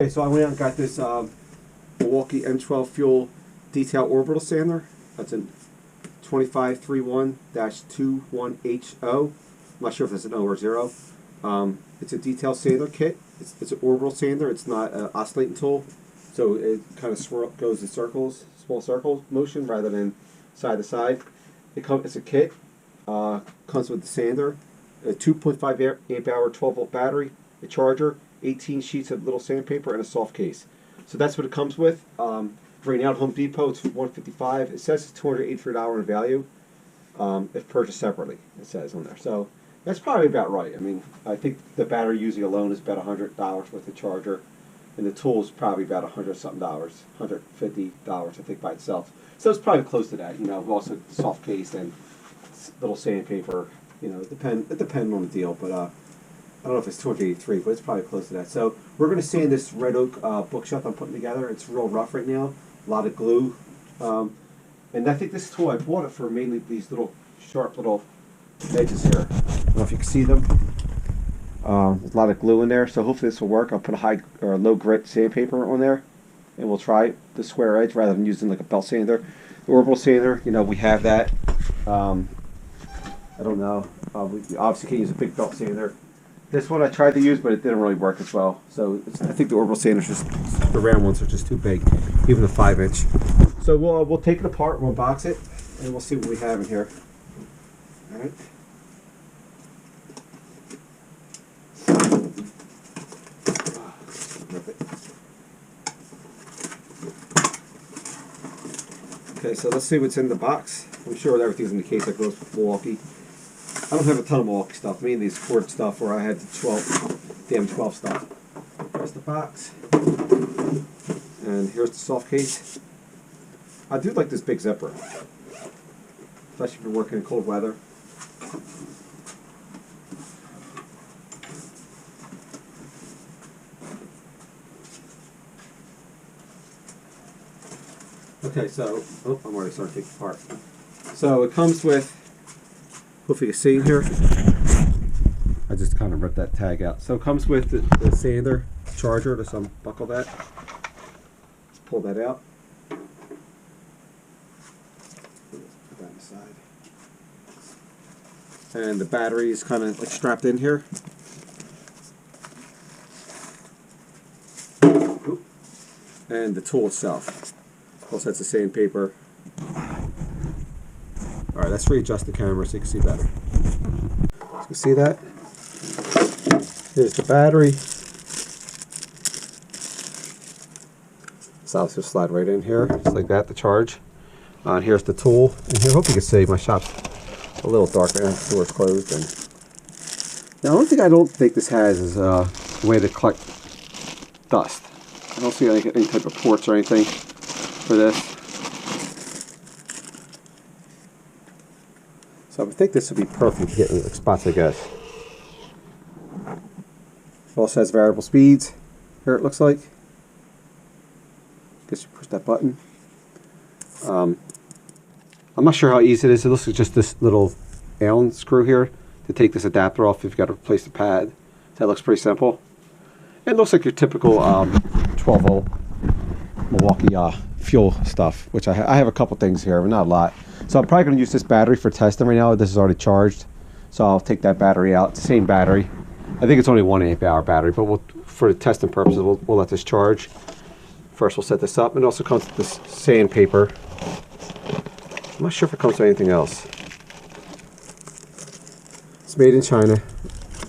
Okay, so I went out and got this Milwaukee M12 Fuel Detail Orbital Sander. That's a 2531-21HO. I'm not sure if that's an O or 0. It's a detail sander kit. It's an orbital sander. It's not an oscillating tool, so it kind of goes in circles, small circle motion rather than side to side. It's a kit. Comes with the sander, a 2.5 amp hour 12 volt battery, a charger, 18 sheets of little sandpaper, and a soft case. So that's what it comes with. Right now at Home Depot it's $155. It says it's $283 in value if purchased separately. It says on there. So that's probably about right. I mean, I think the battery using alone is about $100 with the charger, and the tool is probably about $100-something, $150 I think by itself. So it's probably close to that. You know, also soft case and little sandpaper. You know, it depends on the deal, but I don't know if it's $283, but it's probably close to that. So we're going to sand this red oak bookshelf I'm putting together. It's real rough right now, a lot of glue, and I think this tool, I bought it for mainly these little sharp little edges here. I don't know if you can see them. There's a lot of glue in there, so hopefully this will work. I'll put a high or low grit sandpaper on there, and we'll try the square edge rather than using like a belt sander. The orbital sander, you know, we have that. I don't know. We obviously can't use a big belt sander. This one I tried to use, but it didn't really work as well. So I think the orbital sanders, the round ones, are just too big, even the 5-inch. So we'll take it apart, we'll box it, and we'll see what we have in here. All right. Okay, so let's see what's in the box. I'm sure everything's in the case like goes with Milwaukee. I don't have a ton of Milwaukee stuff, mainly these Ford stuff, or I had the M12 stuff. There's the box. And here's the soft case. I do like this big zipper, especially if you're working in cold weather. Okay, so, I'm already starting to take it apart. So it comes with, hopefully you can see in here, I just kind of ripped that tag out. So it comes with the sander, charger, let's unbuckle that. Let's pull that out. Put that aside. And the battery is kind of like strapped in here. Oop. And the tool itself. Also has the sandpaper. Alright, let's readjust the camera so you can see better. So you can see that. Here's the battery. So I'll just slide right in here, just like that, the charge. And here's the tool. And here, I hope you can see, my shop's a little dark right now, the door's closed. And now, the only thing I don't think this has is a way to collect dust. I don't see any type of ports or anything for this. So I think this would be perfect to get in spots like this. It also has variable speeds. Here it looks like. Guess you push that button. I'm not sure how easy it is. It looks like just this little Allen screw here to take this adapter off if you've got to replace the pad. That looks pretty simple. It looks like your typical 12 volt Milwaukee fuel stuff, which I have a couple things here, but not a lot. So I'm probably going to use this battery for testing right now. This is already charged, so I'll take that battery out. It's the same battery. I think it's only 1 amp hour battery, but for the testing purposes, we'll let this charge. First, we'll set this up. It also comes with this sandpaper. I'm not sure if it comes with anything else. It's made in China.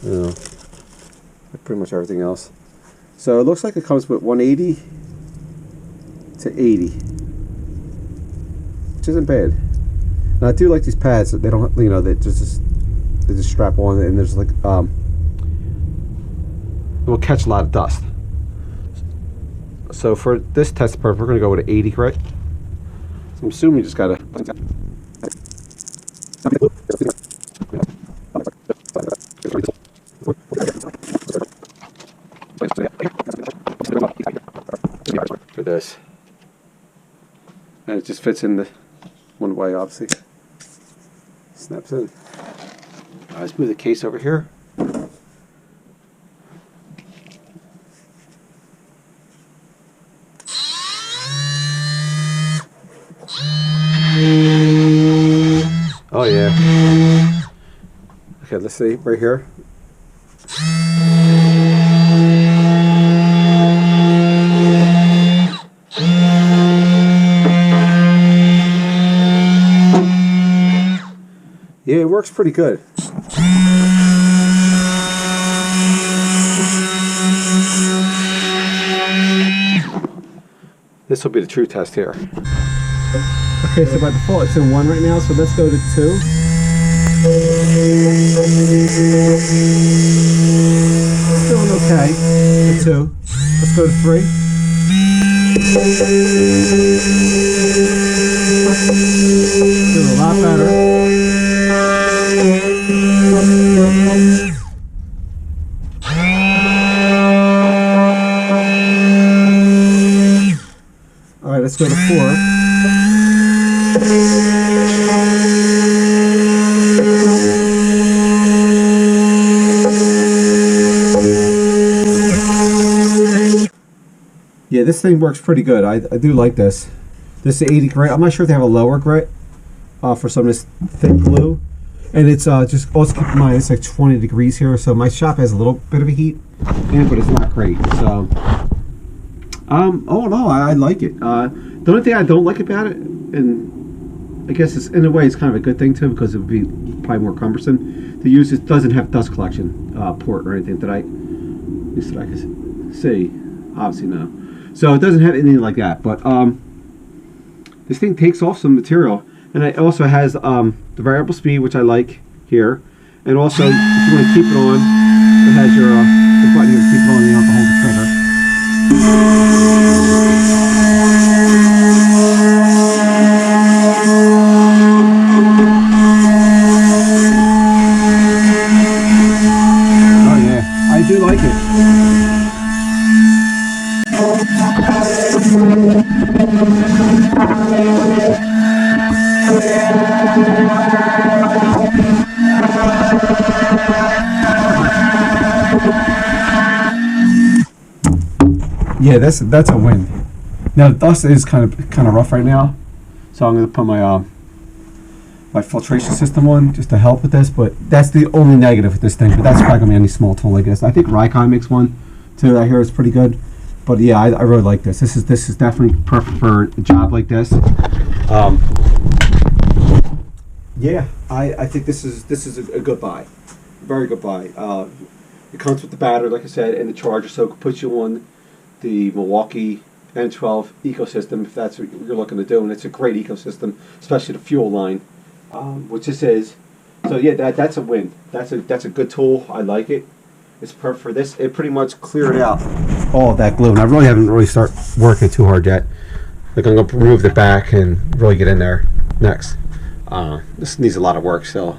You know, like pretty much everything else. So it looks like it comes with 180 to 80, which isn't bad. And I do like these pads that they don't, you know, they just strap on, and there's like it will catch a lot of dust. So for this test purpose, we're going to go with an 80 grit. So I'm assuming you just gotta. For this, and it just fits in the one way, obviously. Snaps in. Let's move the case over here. Oh yeah. Okay, let's see right here. Yeah, it works pretty good. This will be the true test here. Okay, so by default it's in 1 right now, so let's go to 2. It's doing okay. To 2. Let's go to 3. Doing a lot better. Alright, let's go to 4. Yeah, this thing works pretty good. I do like this. This is 80 grit. I'm not sure if they have a lower grit for some of this thick glue. And it's just also keep in mind it's like 20 degrees here, so my shop has a little bit of a heat in it, but it's not great. So oh no, I like it. The only thing I don't like about it, and I guess it's in a way it's kind of a good thing too, because it would be probably more cumbersome to use. It doesn't have dust collection port or anything that at least that I can see. Obviously no. So it doesn't have anything like that. But this thing takes off some material, and it also has the variable speed, which I like here, and also if you want to keep it on, it has your the button here to keep it on. You don't have to hold the trigger. Oh yeah, I do like it. Yeah, that's a win. Now the dust is kind of rough right now, so I'm going to put my my filtration system on just to help with this. But that's the only negative with this thing. But that's probably going to be any small tool like this. I think Rycon makes one too. I hear it's pretty good. But yeah, I really like this. This is definitely perfect for a job like this. Yeah, I think this is a good buy, very good buy. It comes with the battery, like I said, and the charger, so it puts you on the Milwaukee N12 ecosystem if that's what you're looking to do, and it's a great ecosystem, especially the fuel line, which this is. So yeah, that's a win. That's a good tool. I like it. It's perfect for this. It pretty much cleared out all of that glue, and I really haven't started working too hard yet. Like I'm going to remove the back and really get in there next. This needs a lot of work still,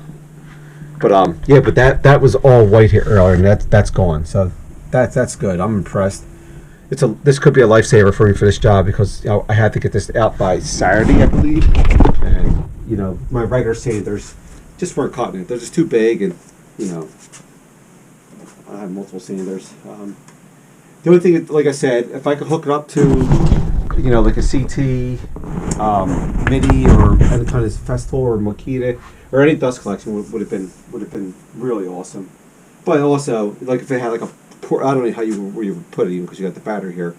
but yeah. But that was all white here earlier, and that's gone. So that's good. I'm impressed. This could be a lifesaver for me for this job, because I had to get this out by Saturday, I believe, and my regular sanders just weren't cutting it. They're just too big, and I have multiple sanders. The only thing, like I said, if I could hook it up to, like a CT, MIDI, or any kind of Festool or Makita, or any dust collection would have been really awesome. But also, like if it had like a port, I don't know where you would put it, even because you got the battery here.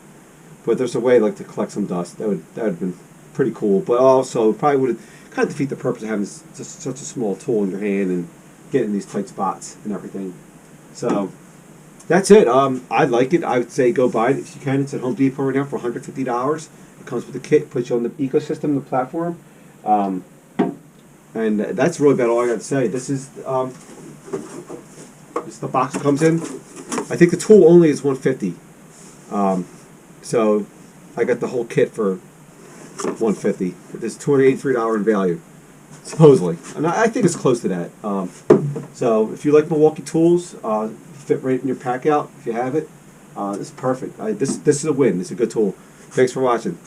But there's a way like to collect some dust. That would have been pretty cool. But also probably would have kind of defeat the purpose of having such a small tool in your hand and getting in these tight spots and everything. So that's it. I like it. I would say go buy it if you can. It's at Home Depot right now for $150. It comes with a kit, puts you on the ecosystem, the platform, and that's really about all I got to say. This is the box it comes in. I think the tool only is $150. So I got the whole kit for $150. It's $283 in value, supposedly, and I think it's close to that. So if you like Milwaukee tools, fit right in your pack out if you have it. This is perfect. This is a win. It's a good tool. Thanks for watching.